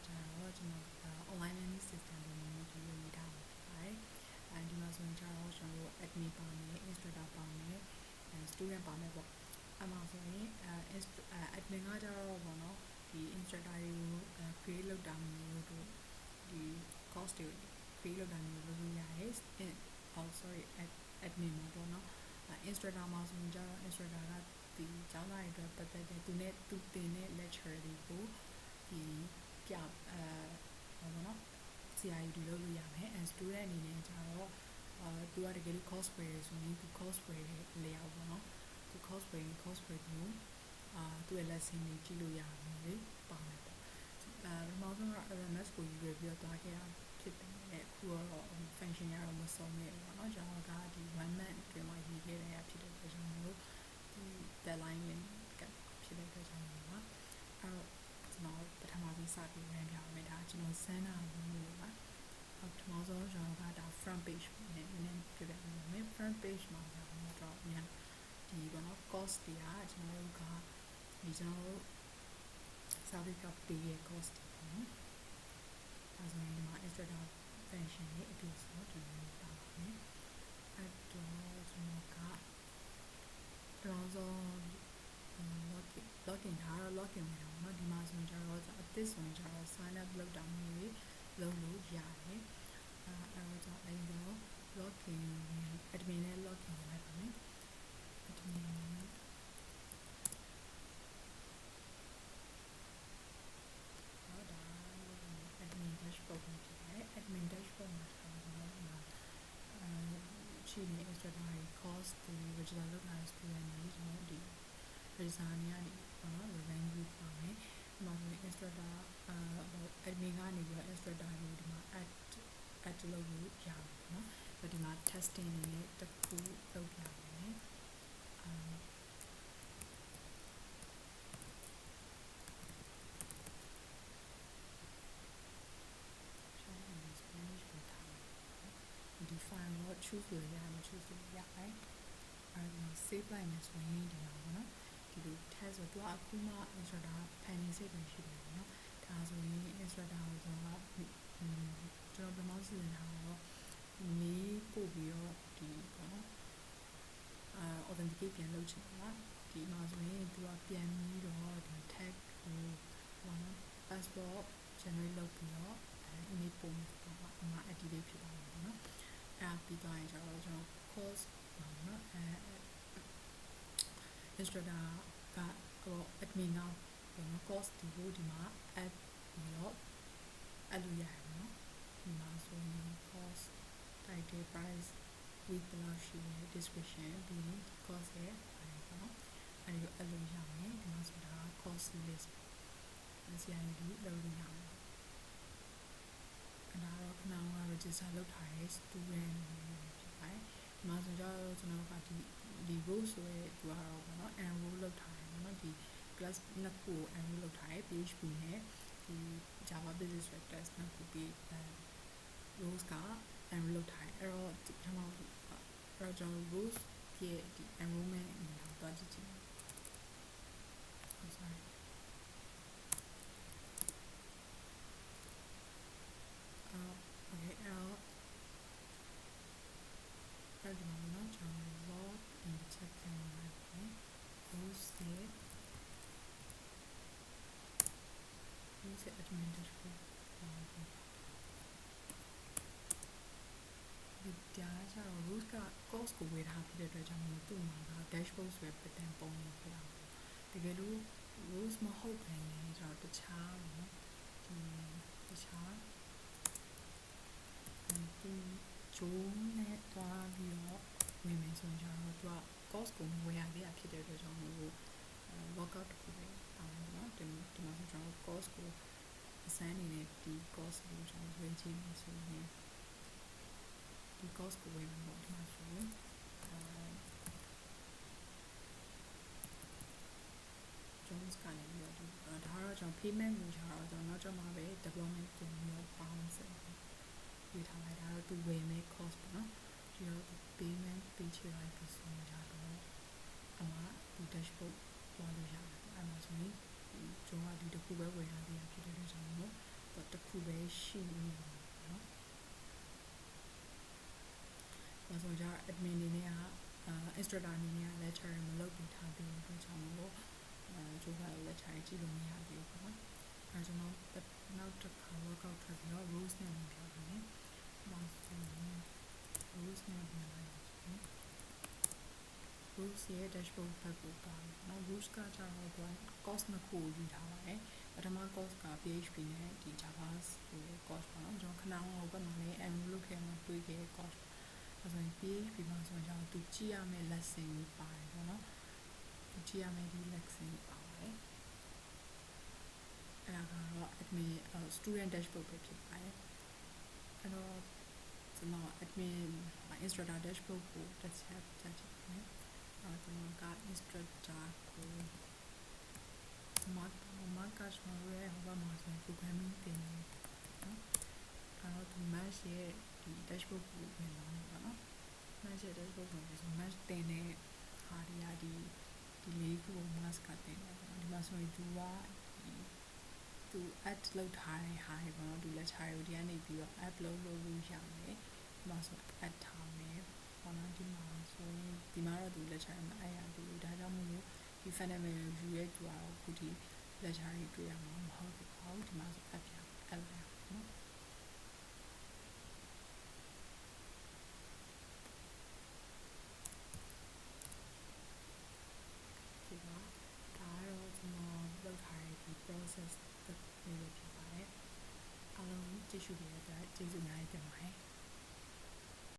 ကြတော့ကျွန်တော်online learning system ကိုမျိုးကြီးရေးထားမှာဖြစ်ပါတယ်။အဲဒီမှာဆိုရင်ကျတော့ကျွန်တော်တို့ admin ပါမယ် instructor ပါမယ် student ပါမယ်ပေါ့။အဲ့မှာဆိုရင်admin ကကြတော့ပေါ့နော်ဒီ instructor တွေကို create လုပ်တာမျိုးတို့ဒီ course တွေ create လုပ်တာမျိုးလုပ်လို့ရတယ်admin မှာပေါ့နော်instructor မှာဆိုရင်ကျတော့ instructor ကဒီကျောင်းသားတွေအတွက်ပတ်သက်တဲ့သူတင်တဲ့ lecture တွေကိုဒီပြပေါ့နော်ဆရာကြီးတွေလုပ်လို့ရမယ် and student အနေနဲ့ကျတော့သူကတကယ်လို့ cosplay ဆိုရင်သူ cosplay လေအောင်ပေါ့နော်သူ cosplay ကိုသူ့ရဲ့ lesson တွေကြည့်လို့ရမယ်လေပါမယ်ပေါ့ပထမဆုံးက LMS ကိုယူပြီးတော့သွားခဲ့တာဖြစ်တယ်အခုတော့ function ရတော့မဆုံးခဲ့ဘူးပေါ့နော်ကျွန်တော်ကဒီ 1 month အတွင်းမှာရေးခဲ့တဲ့ဖြစ်တဲ့အတွက်ကြောင့်မို့ဒီ deadline ကဖြစ်တဲ့အတွက်ကြောင့်မို့ပါအဲ့တော့ကျွန်တော်ပထမဆုံးစပြီး run ပြမယ်ဒါကျွန်တော်စမ်းတာလို့ပါပထမဆုံးကျွန်တော်ကဒါ front page နဲ့နည်းပြပြမယ် front page မှာတော့ညဒီပေါ့နော် course တွေကကျွန်တော်တို့ကဒီကျွန်တော်တို့ service ကပေးရဲ့ course တွေပေါ့နော်အဲဆိုရင်ဒီမှာ instructor function တွေအပြည့်စုံကျွန်တော်ပါပါမယ်အဲ့တော့ကျွန်တော်ကတော့login ထားတော့ login ဝင်တာပေါ့နော်ဒီမှာဆိုရင်ကျတော့အသစ်ဆိုရင်ကျတော့ sign up လုပ်တာမျိုးတွေလုပ်လို့ရတယ်အဲ့တော့အဲ့တော့ login admin နဲ့ login ဝင်လိုက်ပါမယ် admin admin dashboard ကိုဖြစ်တယ် admin dashboard မှာကျွန်တော်ရှိနေ instructor တွေ course တွေ register လုပ်ထားတဲ့ student တွေကျွန်တော်ဒီ register နေရာနေပေါ့နော် review ပါမယ်ဒီမှာဆိုရင် instructor admin ကနေပြီးတော့ instructor တွေဒီမှာ add လုပ်လို့ရပါမယ်နော်ဆိုတော့ဒီမှာ testing တွေနဲ့တစ်ခုလုပ်ပြမယ်ဒီ file ကို choose လို့ရတယ်မ choose လို့ရတယ်အဲဒီမှာ save လိုက်မယ်ဆိုရင်ဒီမှာပေါ့နော်ဒီလို test ဆိုတော့အခုမှ instructor ဖန်နေစိတ်ပဲရှိတယ်ပေါ့နော်ဒါဆိုရင် instructor ကိုကျွန်တော်ပထမစီစဉ်ထားတော့မေးပို့ပြီးတော့ဒီပေါ့နော်authenticate ပြန်လုပ်ချင်တာဒီမှာဆိုရင်သူကပြန်ပြီးတော့ဒီ tag ကိုပေါ့နော် passport generate လုပ်ပြီးတော့email ပို့မယ်ပေါ့နော်အမှ activate ဖြစ်သွားမှာပေါ့နော်အဲ့ဒါပြီးသွားရင်ကျတော့ကျွန်တော် course ပေါ့နော်instructor ကadmin ကပေါ့နော် course တွေကိုဒီမှာ add ပြီးတော့အဲ့လိုရတယ်နော်ဒီမှာဆိုရင် course title price with ဘယ်လောက်ရှိလဲ description ပြီးရင် course ရဲ့အဲ့ပေါ့နော်အဲ့လိုရမယ်ဒီမှာဆိုတာ course list ဆရာကြီးလုပ်လို့ရမယ်အဲ့ဒါတော့ခဏက register လုပ်ထားတဲ့ student ဖြစ်ပါတယ်ဒီမှာဆိုတော့ကျွန်တော်ကဒီ row ဆိုရဲသူကတော့ပေါ့နော် enroll လုပ်ထားတယ်ပေါ့နော်ဒီ class နှစ်ခုကို enroll လုပ်ထားတယ် PHP နဲ့ဒီ Java Basic Test နှစ်ခုပြီးrows က enroll လုပ်ထားတယ်အဲ့တော့ပထမအဲ့တော့ကျွန်တော် rows ရဲ့ဒီ enrollment အနေနဲ့တော့ကြည့်ချင်တယ် sorry okay အဲ့ဒီမှာနော်ကျွန်တော် log in check ပြန်လုပ်မယ် rows ရဲ့ admin dashboard ဒီကြားကျတော့ root က course ကိုဝေထားဖြစ်တဲ့အတွက်ကြောင့်မို့သူ့မှာက dashboard ဆိုတဲ့ pattern ပုံနေဖြစ်တာပေါ့တကယ်လို့ root မဟုတ်ဘဲနဲ့ကျတော့တခြားပေါ့ဒီတခြားဒီဂျိုးနဲ့တွားပြီးတော့ဝင်မယ်ဆိုရင်ကျတော့သူက course ကိုမဝယ်ရသေးတာဖြစ်တဲ့အတွက်ကြောင့်မို့workout တစ်ခုပဲပါမယ်နော်ဒီမှာဆိုကျွန်တော် course ကိုအစမ်းအနေနဲ့ဒီ course ကိုကျွန်တော်ဝယ်ကြည့်မယ်ဆိုရင်ဒီ course ကိုဝယ်မယ်ပေါ့ဒီမှာဆိုရင်Jones ကနေပြီးတော့ဒါကတော့ကျွန်တော် payment ကိုကျတော့ကျွန်တော်နောက်ကျမှပဲ development ပြန်ပြီးတော့ပေါင်းစရေးထားလိုက်တာတော့သူဝယ်မယ် cost ပေါ့နော်ဒီတော့ payment ပေးချလိုက်ပြီးဆိုရင်တော့အမှဒီ dashboard သွားလို့ရတယ်ပေါ့အဲ့မှာဆိုရင်ကျွန်တော်ကဒီတစ်ခုပဲဝယ်ထားသေးတာဖြစ်တဲ့အတွက်ကြောင့်မို့ တော့တစ်ခုပဲရှိနေပါနော်။ဒါဆိုကြ admin အနေနဲ့ကinstructor အနေနဲ့က lecture မလုပ်ပြီးထားသေးတဲ့အတွက်ကြောင့်မို့လို့ကျိုးက lecture ကြည့်လို့မရသေးဘူးပေါ့နော်။အဲကျွန်တော်နောက်တစ်ခါ workout ထွက်ပြီးတော့ rules နဲ့ဝင်ပြပါမယ်။နောက်ဆုံး rules နဲ့ဝင်လိုက်ပါမယ် rules ရဲ့ dashboard ဘက်ကိုပါမယ်နော် rules ကကျတော့သူက course နှစ်ခုကိုယူထားပါတယ်။ပထမ course က PHP နဲ့ဒီ Java ကို course ပေါ့နော်။ကျွန်တော်ခဏဟိုဘက်မှာလည်း enroll လုပ်ခဲ့မှာတွေ့ခဲ့ course ဒါဆိုရင် PHP မှာဆိုရင်သူကြည့်ရမယ့် lesson တွေပါတယ်ပေါ့နော်။သူကြည့်ရမယ့်ဒီ lesson တွေပါပါတယ်။အဲ့ဒါကတော့ admin student dashboard ပဲဖြစ်ပါတယ်။အဲ့တော့ကျွန်တော် admin instructor dashboard ကိုတစ်ချက်ကြည့်ပါမယ်။ကျွန်တော်က instructor ကို mark ကကျွန်တော်ရဲ့ဟိုဘက်မှာဆိုရင် programming သင်နေတယ်နော်။အဲ့တော့ဒီ match ရဲ့ဒီ dashboard ကိုဝင်လာမယ်ပေါ့နော်။ match ရဲ့ dashboard ကိုဝင်ဆို match သင်တဲ့ဟာတွေကဒီလေးခုကို mask ကသင်တယ်ပေါ့နော်။ဒီမှာဆိုရင်သူ add လုပ်ထားတဲ့ဟာတွေပေါ့နော်။ဒီ lecture ကိုဒီကနေပြီးတော့ upload လုပ်လို့ရမယ်။ဒီမှာဆို add ထားမယ်ပေါ့နော်။ဒီမှာဆိုရင်ဒီမှာတော့သူ lecture မ add ရသေးဘူး။ဒါကြောင့်မို့လို့ဒီ fundamental view ရဲ့သူကတော့အခုဒီ lecture တွေတွေ့ရမှာမဟုတ်ဘူး။ဒီမှာဆို add လိုက်နော်။ဒီမှာဒါကတော့ကျွန်တော်လုပ်ထားတဲ့ဒီ process လေးပဲဖြစ်ပါတယ်။အားလုံးကြည့်ရှုပေးတဲ့အတွက်ကျေးဇူးများတင်ပါတယ်။